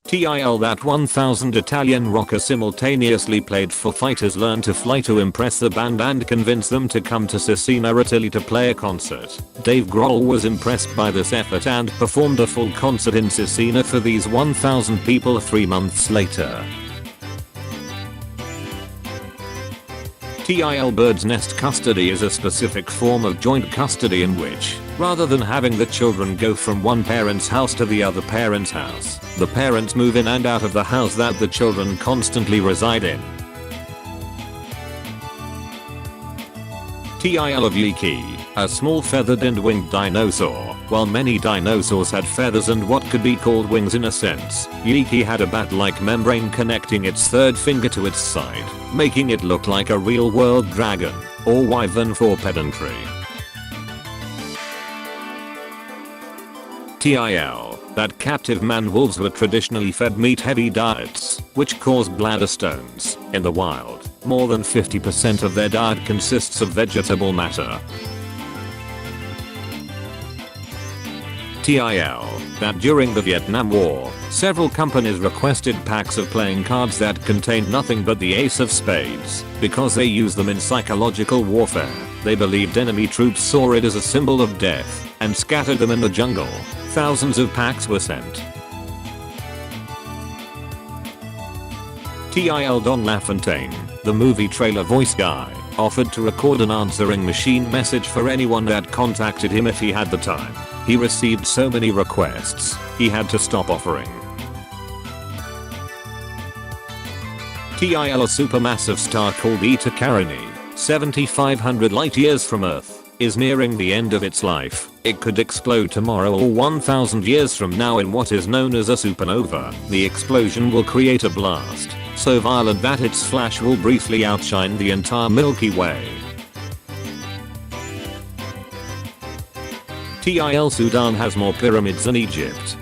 TIL that 1000 Italian rockers simultaneously played Foo Fighters Learn to Fly to impress the band and convince them to come to Cesena, Italy to play a concert. Dave Grohl was impressed by this effort and performed a full concert in Cesena for these 1000 people 3 months later. TIL bird's nest custody is a specific form of joint custody in which, rather than having the children go from one parent's house to the other parent's house, the parents move in and out of the house that the children constantly reside in. TIL of Leaky, a small feathered and winged dinosaur. While many dinosaurs had feathers and what could be called wings in a sense, Leaky had a bat-like membrane connecting its third finger to its side, making it look like a real-world dragon, or wyvern for pedantry. TIL, that captive man wolves were traditionally fed meat-heavy diets, which caused bladder stones. In the wild, more than 50% of their diet consists of vegetable matter. TIL, that during the Vietnam War, several companies requested packs of playing cards that contained nothing but the ace of spades, because they used them in psychological warfare. They believed enemy troops saw it as a symbol of death, and scattered them in the jungle. Thousands of packs were sent. TIL Don LaFontaine, the movie trailer voice guy, offered to record an answering machine message for anyone that contacted him if he had the time. He received so many requests, he had to stop offering. TIL a supermassive star called Eta Carinii, 7,500 light years from Earth, is nearing the end of its life. It could explode tomorrow or 1000 years from now in what is known as a supernova. The explosion will create a blast so violent that its flash will briefly outshine the entire Milky Way. TIL Sudan has more pyramids than Egypt.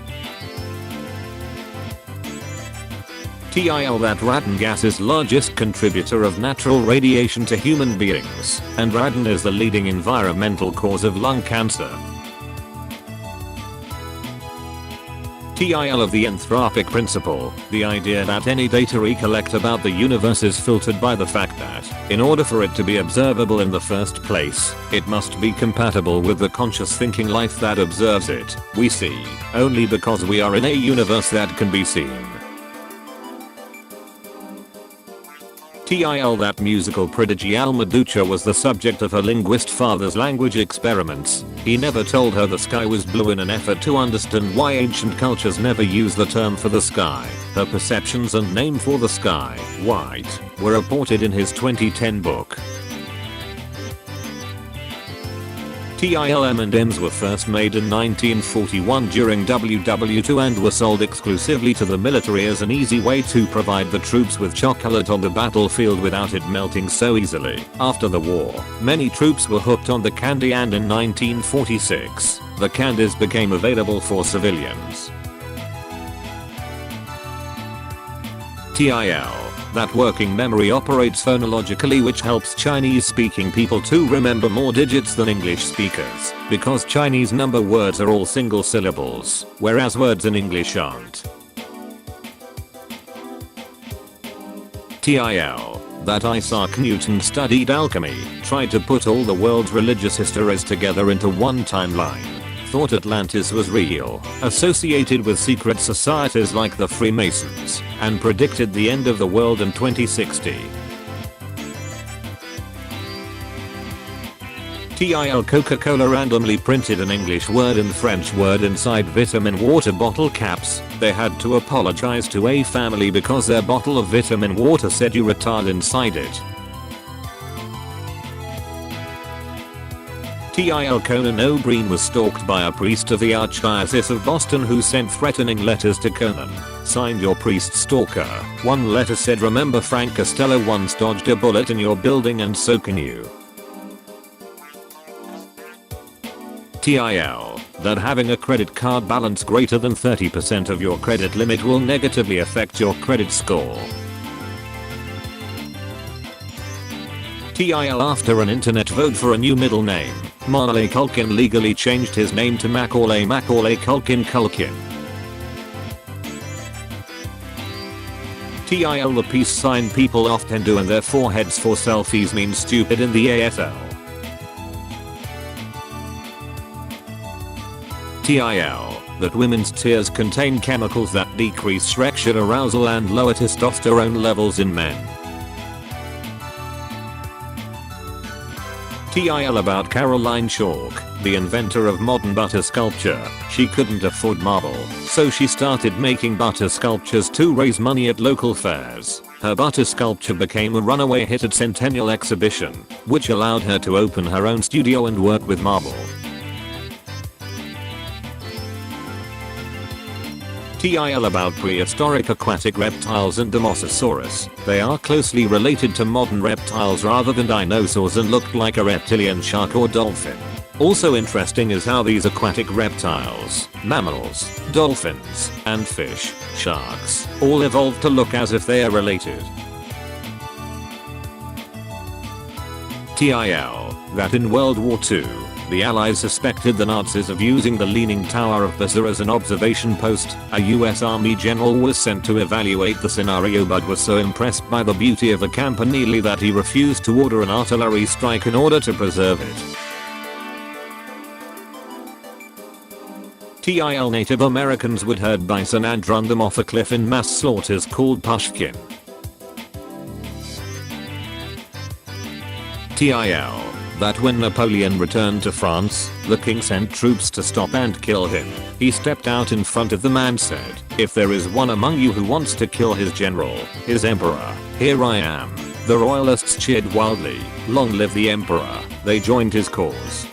TIL that radon gas is largest contributor of natural radiation to human beings, and radon is the leading environmental cause of lung cancer. TIL of the anthropic principle, the idea that any data we collect about the universe is filtered by the fact that, in order for it to be observable in the first place, it must be compatible with the conscious thinking life that observes it. We see, only because we are in a universe that can be seen. TIL that musical prodigy Alma Ducha was the subject of her linguist father's language experiments. He never told her the sky was blue in an effort to understand why ancient cultures never used the term for the sky. Her perceptions and name for the sky, white, were reported in his 2010 book. TIL M&Ms were first made in 1941 during WW2 and were sold exclusively to the military as an easy way to provide the troops with chocolate on the battlefield without it melting so easily. After the war, many troops were hooked on the candy and in 1946, the candies became available for civilians. TIL, that working memory operates phonologically, which helps Chinese speaking people to remember more digits than English speakers, because Chinese number words are all single syllables, whereas words in English aren't. TIL, that Isaac Newton studied alchemy, tried to put all the world's religious histories together into one timeline, thought Atlantis was real, associated with secret societies like the Freemasons, and predicted the end of the world in 2060. TIL Coca-Cola randomly printed an English word and French word inside vitamin water bottle caps. They had to apologize to a family because their bottle of vitamin water said you retard inside it. TIL Conan O'Brien was stalked by a priest of the Archdiocese of Boston who sent threatening letters to Conan. Signed, your priest stalker. One letter said, remember Frank Costello once dodged a bullet in your building and so can you. TIL, that having a credit card balance greater than 30% of your credit limit will negatively affect your credit score. TIL after an internet vote for a new middle name, Macaulay Culkin legally changed his name to Macaulay Culkin. TIL the peace sign people often do and their foreheads for selfies mean stupid in the ASL. TIL that women's tears contain chemicals that decrease sexual arousal and lower testosterone levels in men. TIL about Caroline Chalk, the inventor of modern butter sculpture. She couldn't afford marble, so she started making butter sculptures to raise money at local fairs. Her butter sculpture became a runaway hit at Centennial Exhibition, which allowed her to open her own studio and work with marble. TIL about prehistoric aquatic reptiles and the Mosasaurus. They are closely related to modern reptiles rather than dinosaurs and looked like a reptilian shark or dolphin. Also interesting is how these aquatic reptiles, mammals, dolphins, and fish, sharks, all evolved to look as if they are related. TIL that in World War II, the Allies suspected the Nazis of using the Leaning Tower of Pisa as an observation post. A US Army general was sent to evaluate the scenario but was so impressed by the beauty of the campanile that he refused to order an artillery strike in order to preserve it. TIL Native Americans would herd bison and run them off a cliff in mass slaughters called Pushkin. TIL that when Napoleon returned to France, the king sent troops to stop and kill him. He stepped out in front of them and said, "If there is one among you who wants to kill his general, his emperor, here I am." The royalists cheered wildly, "Long live the emperor." They joined his cause.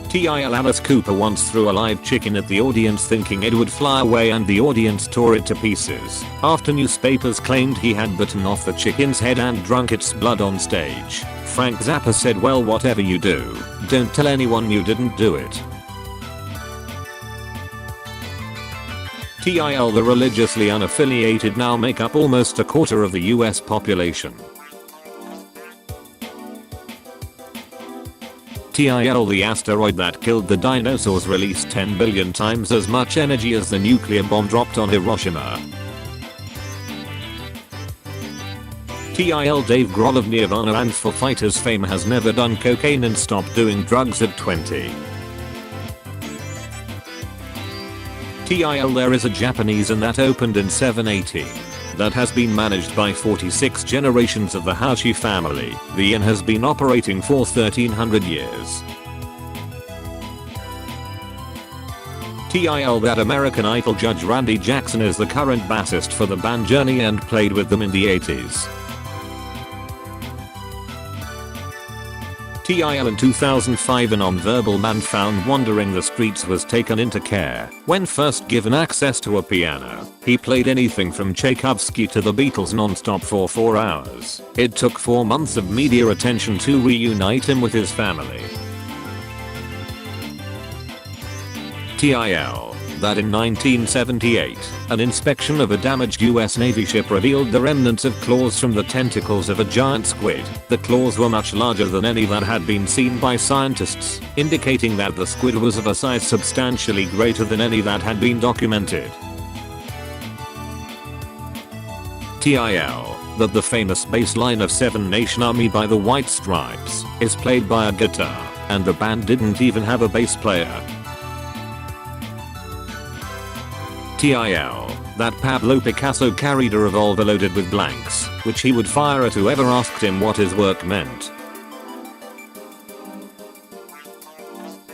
TIL Alice Cooper once threw a live chicken at the audience thinking it would fly away and the audience tore it to pieces. After newspapers claimed he had bitten off the chicken's head and drunk its blood on stage, Frank Zappa said, "Well, whatever you do, don't tell anyone you didn't do it." TIL the religiously unaffiliated now make up almost a quarter of the US population. TIL the asteroid that killed the dinosaurs released 10 billion times as much energy as the nuclear bomb dropped on Hiroshima. TIL Dave Grohl of Nirvana and Foo Fighters fame has never done cocaine and stopped doing drugs at 20. TIL there is a Japanese inn that opened in 718. That has been managed by 46 generations of the Hashi family. The inn has been operating for 1300 years. TIL that American Idol judge Randy Jackson is the current bassist for the band Journey and played with them in the 80s. TIL in 2005 a non-verbal man found wandering the streets was taken into care. When first given access to a piano, he played anything from Tchaikovsky to the Beatles non-stop for 4 hours. It took 4 months of media attention to reunite him with his family. TIL that in 1978, an inspection of a damaged US Navy ship revealed the remnants of claws from the tentacles of a giant squid. The claws were much larger than any that had been seen by scientists, indicating that the squid was of a size substantially greater than any that had been documented. TIL that the famous bass line of Seven Nation Army by the White Stripes is played by a guitar, and the band didn't even have a bass player. TIL that Pablo Picasso carried a revolver loaded with blanks, which he would fire at whoever asked him what his work meant.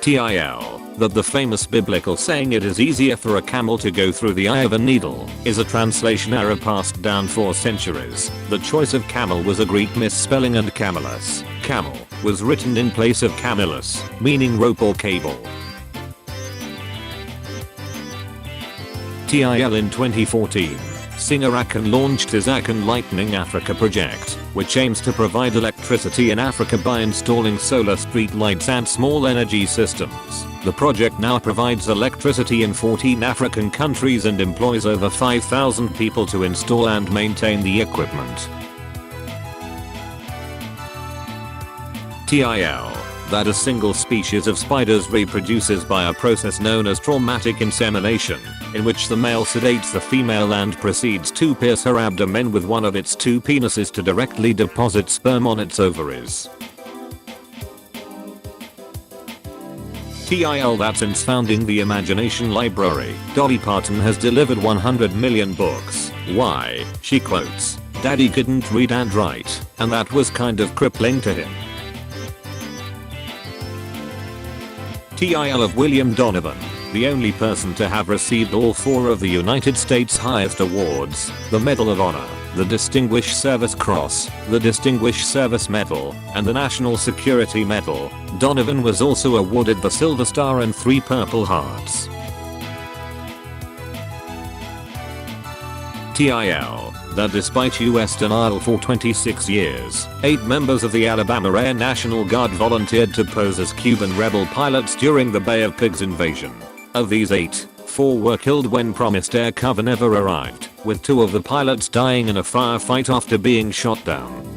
TIL that the famous biblical saying "it is easier for a camel to go through the eye of a needle" is a translation error passed down for centuries. The choice of camel was a Greek misspelling and camelus, camel, was written in place of camillus, meaning rope or cable. TIL in 2014, singer Akon launched his Akon Lightning Africa project, which aims to provide electricity in Africa by installing solar street lights and small energy systems. The project now provides electricity in 14 African countries and employs over 5,000 people to install and maintain the equipment. TIL that a single species of spiders reproduces by a process known as traumatic insemination, in which the male sedates the female and proceeds to pierce her abdomen with one of its two penises to directly deposit sperm on its ovaries. TIL that since founding the Imagination Library, Dolly Parton has delivered 100 million books. Why? She quotes, "Daddy couldn't read and write, and that was kind of crippling to him." TIL of William Donovan, the only person to have received all four of the United States' highest awards, the Medal of Honor, the Distinguished Service Cross, the Distinguished Service Medal, and the National Security Medal. Donovan was also awarded the Silver Star and 3 Purple Hearts. TIL that despite US denial for 26 years, 8 members of the Alabama Air National Guard volunteered to pose as Cuban rebel pilots during the Bay of Pigs invasion. Of these 8, 4 were killed when promised air cover never arrived, with 2 of the pilots dying in a firefight after being shot down.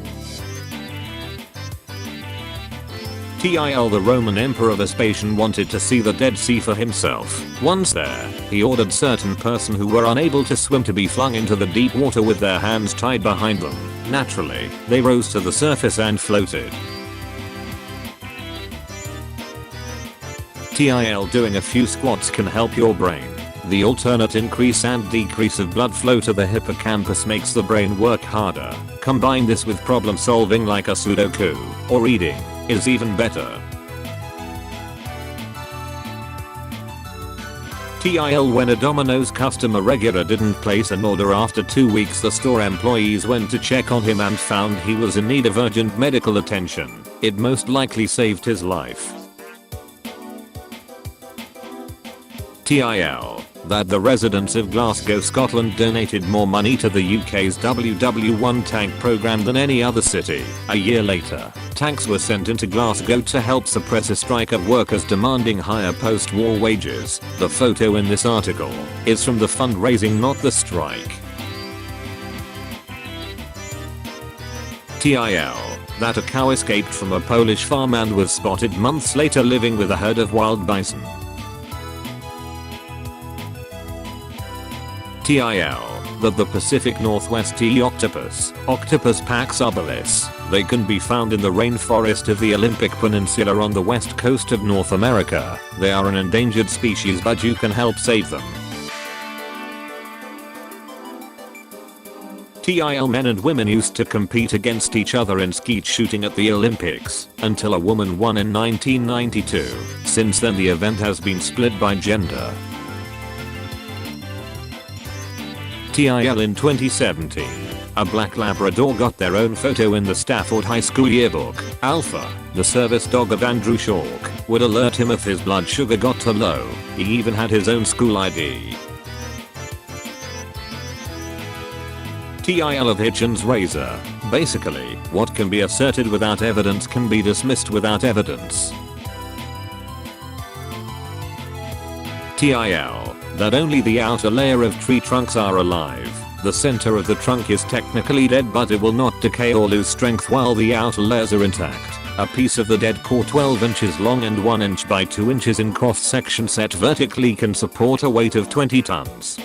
TIL the Roman Emperor Vespasian wanted to see the Dead Sea for himself. Once there, he ordered certain persons who were unable to swim to be flung into the deep water with their hands tied behind them. Naturally, they rose to the surface and floated. TIL doing a few squats can help your brain. The alternate increase and decrease of blood flow to the hippocampus makes the brain work harder. Combine this with problem solving like a Sudoku, or reading, is even better. TIL when a Domino's customer regular didn't place an order after 2 weeks, the store employees went to check on him and found he was in need of urgent medical attention. It most likely saved his life. TIL that the residents of Glasgow, Scotland donated more money to the UK's WW1 tank programme than any other city. A year later, tanks were sent into Glasgow to help suppress a strike of workers demanding higher post-war wages. The photo in this article is from the fundraising, not the strike. TIL that a cow escaped from a Polish farm and was spotted months later living with a herd of wild bison. TIL that the Pacific Northwest sea octopus, Octopus pax obelis, they can be found in the rainforest of the Olympic Peninsula on the west coast of North America. They are an endangered species, but you can help save them. TIL men and women used to compete against each other in skeet shooting at the Olympics, until a woman won in 1992. Since then the event has been split by gender. TIL in 2017. A black Labrador got their own photo in the Stafford High School yearbook. Alpha, the service dog of Andrew Chalk, would alert him if his blood sugar got too low. He even had his own school ID. TIL of Hitchens razor. Basically, what can be asserted without evidence can be dismissed without evidence. TIL that only the outer layer of tree trunks are alive. The center of the trunk is technically dead, but it will not decay or lose strength while the outer layers are intact. A piece of the dead core 12 inches long and 1 inch by 2 inches in cross section set vertically can support a weight of 20 tons.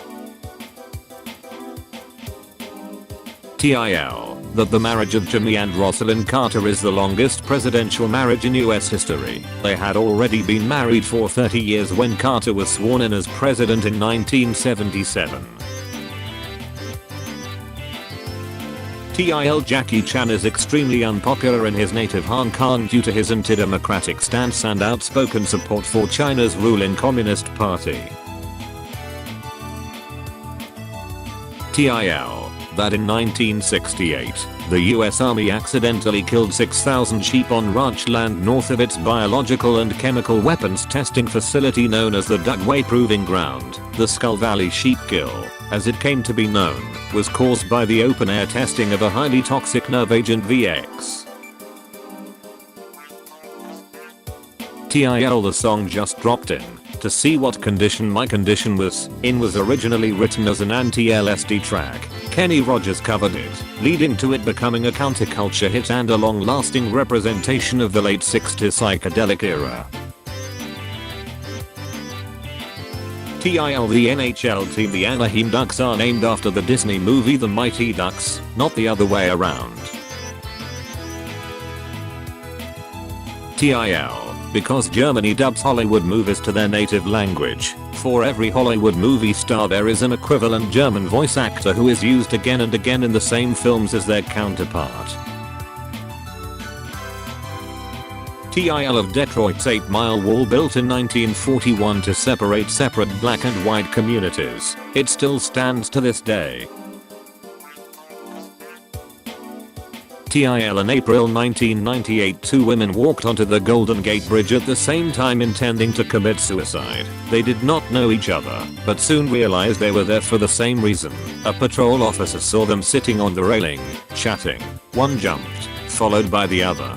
TIL that the marriage of Jimmy and Rosalind Carter is the longest presidential marriage in US history. They had already been married for 30 years when Carter was sworn in as president in 1977. TIL Jackie Chan is extremely unpopular in his native Hong Kong due to his anti-democratic stance and outspoken support for China's ruling Communist Party. TIL that in 1968, the US Army accidentally killed 6,000 sheep on ranch land north of its biological and chemical weapons testing facility known as the Dugway Proving Ground. The Skull Valley sheep kill, as it came to be known, was caused by the open-air testing of a highly toxic nerve agent VX. TIL the song just dropped in. To see what condition my condition was in was originally written as an anti-LSD track. Kenny Rogers covered it, leading to it becoming a counterculture hit and a long-lasting representation of the late 60s psychedelic era. TIL The NHL team the Anaheim Ducks are named after the Disney movie The Mighty Ducks, not the other way around. TIL. Because Germany dubs Hollywood movies to their native language, for every Hollywood movie star there is an equivalent German voice actor who is used again and again in the same films as their counterpart. TIL of Detroit's 8 Mile Wall built in 1941 to separate separate black and white communities. It still stands to this day. TIL in April 1998 two women walked onto the Golden Gate Bridge at the same time intending to commit suicide. They did not know each other, but soon realized they were there for the same reason. A patrol officer saw them sitting on the railing, chatting. One jumped, followed by the other.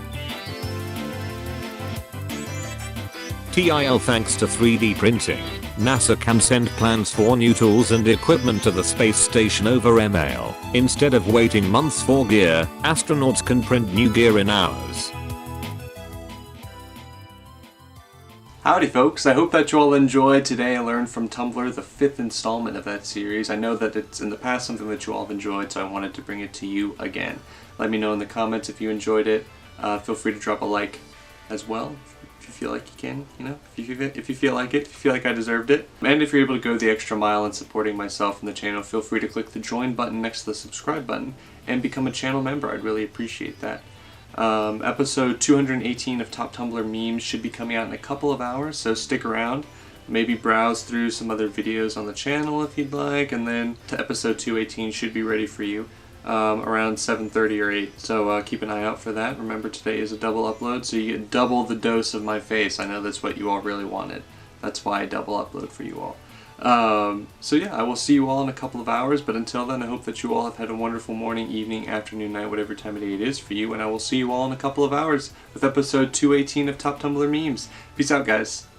TIL thanks to 3D printing, NASA can send plans for new tools and equipment to the space station over email. Instead of waiting months for gear, astronauts can print new gear in hours. Howdy folks, I hope that you all enjoyed. Today I learned from Tumblr the 5th installment of that series. I know that it's in the past something that you all have enjoyed, so I wanted to bring it to you again. Let me know in the comments if you enjoyed it. Feel free to drop a like as well. If you feel like you can, you know, if you feel like it, if you feel like I deserved it. And if you're able to go the extra mile in supporting myself and the channel, feel free to click the join button next to the subscribe button and become a channel member. I'd really appreciate that. Episode 218 of Top Tumblr Memes should be coming out in a couple of hours, so stick around. Maybe browse through some other videos on the channel if you'd like, and then to episode 218 should be ready for you. Around 7:30 or 8, so keep an eye out for that. Remember, today is a double upload, so you get double the dose of my face. I know that's what you all really wanted. That's why I double upload for you all. So yeah, I will see you all in a couple of hours, but until then I hope that you all have had a wonderful morning, evening, afternoon, night, whatever time of day it is for you, and I will see you all in a couple of hours with episode 218 of Top Tumblr Memes. Peace out, guys.